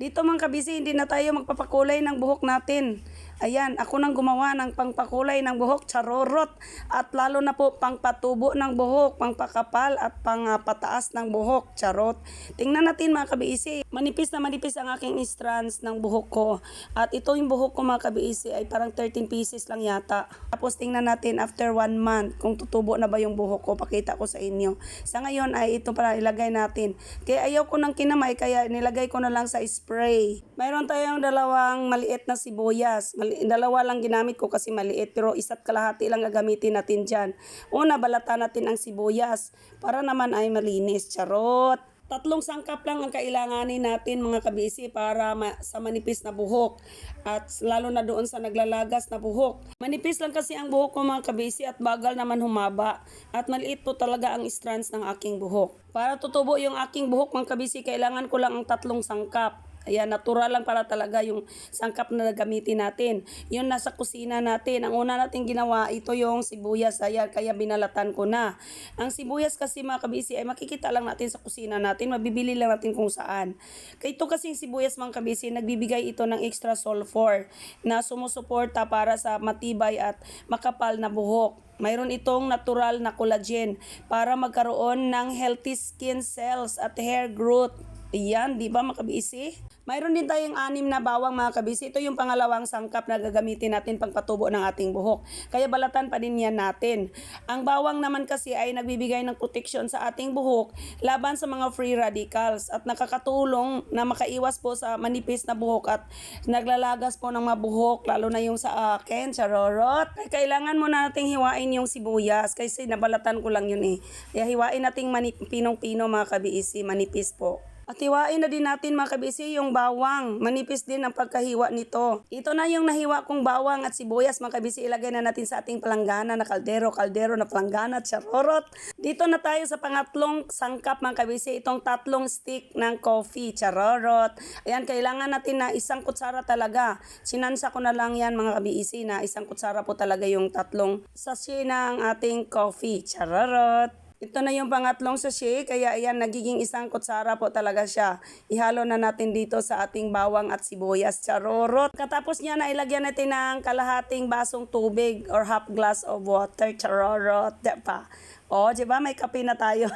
Dito mga kabisi, hindi na tayo magpapakulay ng buhok natin. Ayan, ako nang gumawa ng pangpakulay ng buhok, charorot. At lalo na po pangpatubo ng buhok, pangpakapal at pangpataas ng buhok, charot. Tingnan natin mga kabisi, manipis na manipis ang aking strands ng buhok ko. At ito yung buhok ko mga kabisi ay parang 13 pieces lang yata. Tapos tingnan natin after 1 month kung tutubo na ba yung buhok ko, pakita ko sa inyo. Sa ngayon ay ito para ilagay natin. Kaya ayaw ko ng kinamay, kaya nilagay ko na lang sa spray. Mayroon tayong dalawang maliit na sibuyas. Dalawa lang ginamit ko kasi maliit, pero isa't kalahati lang gagamitin natin dyan. Una, balatan natin ang sibuyas para naman ay malinis. Charot! 3 sangkap lang ang kailanganin natin mga kabisi para sa manipis na buhok. At lalo na doon sa naglalagas na buhok. Manipis lang kasi ang buhok ko mga kabisi at bagal naman humaba. At maliit po talaga ang strands ng aking buhok. Para tutubo yung aking buhok mga kabisi, kailangan ko lang ang 3 sangkap. Ayan, natural lang para talaga yung sangkap na gamitin natin. Yun nasa kusina natin. Ang una natin ginawa, ito yung sibuyas. Ayan, kaya binalatan ko na. Ang sibuyas kasi mga kabisi ay makikita lang natin sa kusina natin. Mabibili lang natin kung saan. Kaya ito kasing sibuyas mga kabisi, nagbibigay ito ng extra sulfur na sumusuporta para sa matibay at makapal na buhok. Mayroon itong natural na collagen para magkaroon ng healthy skin cells at hair growth. Ayan, di ba mga kabisi? Mayroon din tayong 6 na bawang mga kabisi. Ito yung pangalawang sangkap na gagamitin natin pangpatubo ng ating buhok. Kaya balatan pa din yan natin. Ang bawang naman kasi ay nagbibigay ng protection sa ating buhok laban sa mga free radicals at nakakatulong na makaiwas po sa manipis na buhok at naglalagas po ng mga buhok, lalo na yung sa akin, charorot. Kailangan muna nating hiwain yung sibuyas kasi nabalatan ko lang yun eh. Kaya hiwain nating pinong-pino mga kabisi, manipis po. At hiwain na din natin mga kabisi yung bawang. Manipis din ang pagkahiwa nito. Ito na yung nahiwa kong bawang at sibuyas mga kabisi. Ilagay na natin sa ating palanggana na kaldero na palanggana at charorot. Dito na tayo sa pangatlong sangkap mga kabisi. Itong 3 stick ng coffee, charorot. Ayan, kailangan natin na 1 kutsara talaga. Sinansa ko na lang yan mga kabisi na 1 kutsara po talaga yung 3 sachet ng ating coffee, charorot. Ito na yung pangatlong sachet, kaya ayan, nagiging 1 kutsara po talaga siya. Ihalo na natin dito sa ating bawang at sibuyas, charorot. Katapos niya na ilagyan natin ng kalahating basong tubig or half glass of water, charorot. Diba? O, diba? May kape na tayo.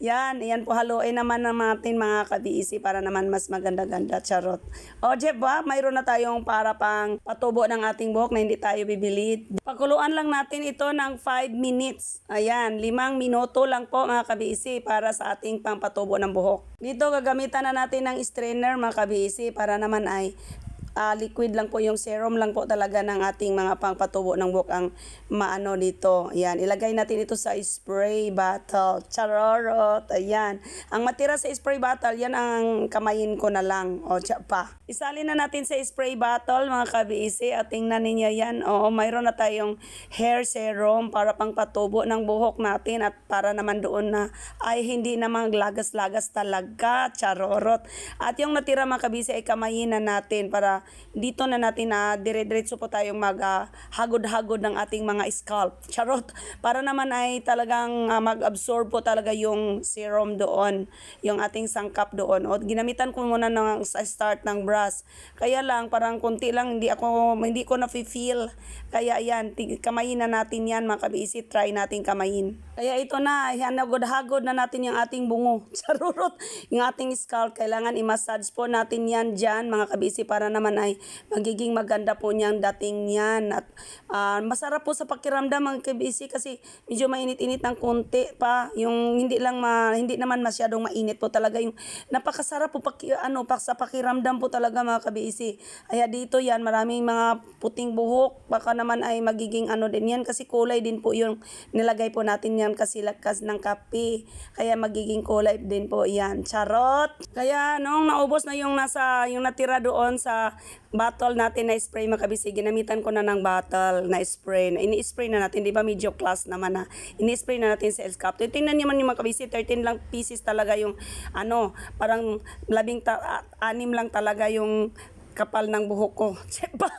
Yan po, haluin naman natin mga kabisi para naman mas maganda-ganda, charot. O, diba? Mayroon na tayong para pang patubo ng ating buhok na hindi tayo bibili. Pakuluan lang natin ito ng 5 minutes. Ayan, 5 minuto lang po mga kabisi para sa ating pangpatubo ng buhok. Dito gagamitan na natin ng strainer mga kabisi para naman ay liquid lang po, yung serum lang po talaga ng ating mga pangpatubo ng buhok ang maano dito. Ayan, ilagay natin ito sa spray bottle. Charorot. Ayan. Ang matira sa spray bottle, yan ang kamayin ko na lang. O, pa. Isalin na natin sa spray bottle mga kabisi at tingnan ninyo yan. O, mayroon na tayong hair serum para pangpatubo ng buhok natin at para naman doon na ay hindi naman lagas-lagas talaga. Charorot. At yung natira mga kabisi ay kamayin na natin para dito na natin na dire-diretso po tayong maghagod-hagod ng ating mga scalp. Charot. Para naman ay talagang mag-absorb po talaga yung serum doon, yung ating sangkap doon. O ginamitan ko muna sa start ng brush. Kaya lang parang konti lang, hindi ko na-feel. Kaya ayan, kamayin na natin yan mga kabisi, try natin kamayin. Kaya ito na, hagod-hagod na natin yung ating bungo. Charot. Yung ating scalp, kailangan i-massage po natin yan dyan mga kabisi para naman ay magiging maganda po niyang dating niyan. At masarap po sa pakiramdam mga kabisi kasi medyo mainit-init ng konti pa. Yung hindi naman masyadong mainit po talaga. Yung napakasarap po sa pakiramdam po talaga mga kabisi. Kaya dito yan, maraming mga puting buhok. Baka naman ay magiging din yan kasi kulay din po yung nilagay po natin yan kasi lakas ng kape. Kaya magiging kulay din po yan. Charot! Kaya nung naubos na yung natira doon sa bottle natin na spray mga kabisi, ginamitan ko na ng bottle na spray. Ini-spray na natin, di ba medyo class naman na. Ini-spray na natin sa scalp. Tingnan niyo man yung mga kabisi, 13 lang pieces talaga yung parang 16 lang talaga yung kapal ng buhok ko. Diba?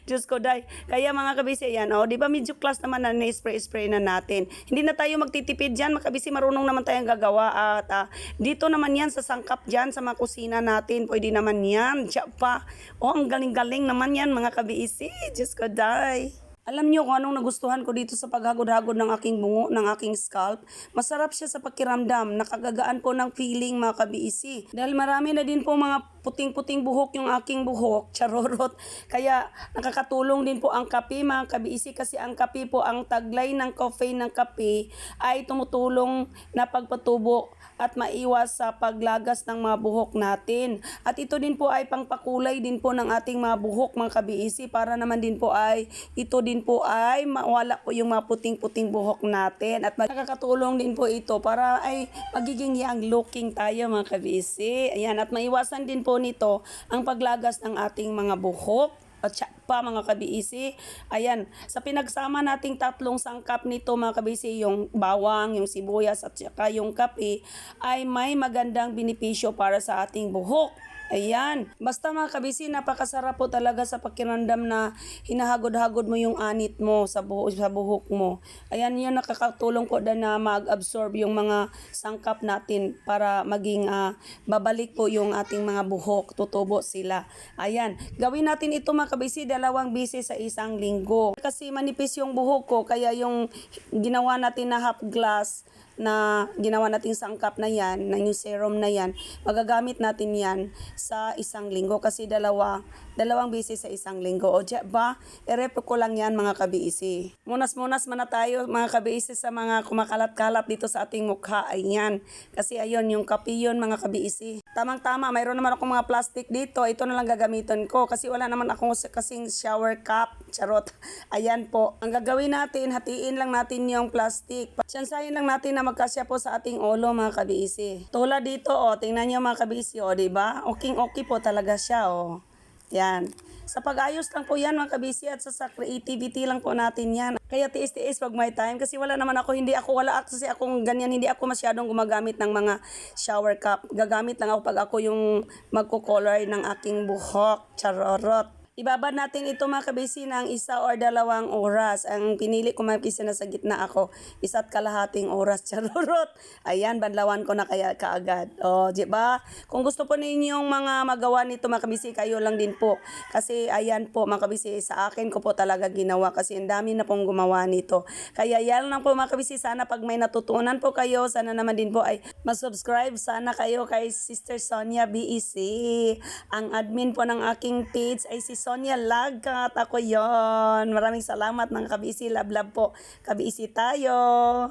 Diyos ko, day. Kaya mga kabisi, yan, di ba medyo class naman na spray-spray na natin. Hindi na tayo magtitipid dyan, mga kabisi, marunong naman tayong gagawa. At dito naman yan, sa sangkap dyan, sa mga kusina natin, pwede naman yan. Diba? Ang galing-galing naman yan, mga kabisi. Diyos ko, day. Alam niyo kung anong nagustuhan ko dito sa paghagod-hagod ng aking bungo, ng aking scalp? Masarap siya sa pakiramdam. Nakagagaan po ng feeling, mga kabiisi. Dahil marami na din po mga puting-puting buhok yung aking buhok, charorot. Kaya nakakatulong din po ang kape, mga kabiisi, kasi ang kape po, ang taglay ng caffeine ng kape ay tumutulong na pagpatubo at maiwas sa paglagas ng mga buhok natin. At ito din po ay pangpakulay din po ng ating mga buhok, mga kabiisi, para naman din po ay ito din po ay mawala po yung mga puting-puting buhok natin. At nakakatulong din po ito para ay magiging young looking tayo, mga kabiisi. Ayan, at maiwasan din po nito ang paglagas ng ating mga buhok. At pa, mga kabiisi, ayan, sa pinagsama nating tatlong sangkap nito, mga kabiisi, yung bawang, yung sibuyas at saka yung kape, ay may magandang benepisyo para sa ating buhok. Ayan, basta mga kabisi, napakasarap po talaga sa pakiramdam na hinahagod-hagod mo yung anit mo sa buhok mo. Ayan, yun nakakatulong po na mag-absorb yung mga sangkap natin para maging babalik po yung ating mga buhok, tutubo sila. Ayan, gawin natin ito, mga kabisi, 2 beses sa isang linggo. Kasi manipis yung buhok ko, kaya yung ginawa natin na half glass na ginawa nating sangkap na yan, na yung serum na yan, magagamit natin yan sa isang linggo kasi 2 beses sa isang linggo. O ba, i-rep ko lang yan, mga kabiisi. Munas-munas man na tayo, mga kabiisi, sa mga kumakalat-kalat dito sa ating mukha. Ayan, kasi ayun, yung kape yun, mga kabiisi. Tamang-tama, mayroon naman akong mga plastic dito. Ito na lang gagamitin ko kasi wala naman akong kasing shower cup. Charot. Ayan po. Ang gagawin natin, hatiin lang natin yung plastic. Tsansahin lang natin na magkasya po sa ating ulo, mga kabiisi. Tulad dito, tingnan nyo, mga kabiisi, diba? Okay po talaga siya, Yan. Sa pag-ayos lang po yan, mga kabisi, at sa creativity lang po natin yan. Kaya tiis-tiis pag may time, kasi wala naman ako, wala kasi akong ganyan, hindi ako masyadong gumagamit ng mga shower cup. Gagamit lang ako pag ako yung magko-color ng aking buhok, charorot. Ibabad natin ito, mga kabisi, ng 1 or 2 oras. Ang pinili ko, mga kabisi, na sa gitna ako, 1.5 oras, charorot. Ayan, banlawan ko na kaya kaagad. Diba? Kung gusto po ninyong mga magawa nito, mga kabisi, kayo lang din po. Kasi ayan po, mga kabisi, sa akin ko po talaga ginawa kasi ang dami na pong gumawa nito. Kaya yan lang po, mga kabisi, sana pag may natutunan po kayo, sana naman din po ay mag-subscribe sana kayo kay Sister Sonia BEC. Ang admin po ng aking page ay si Sonia Lagat. Ako yon. Maraming salamat, mga kabisi. Love po. Kabisi tayo.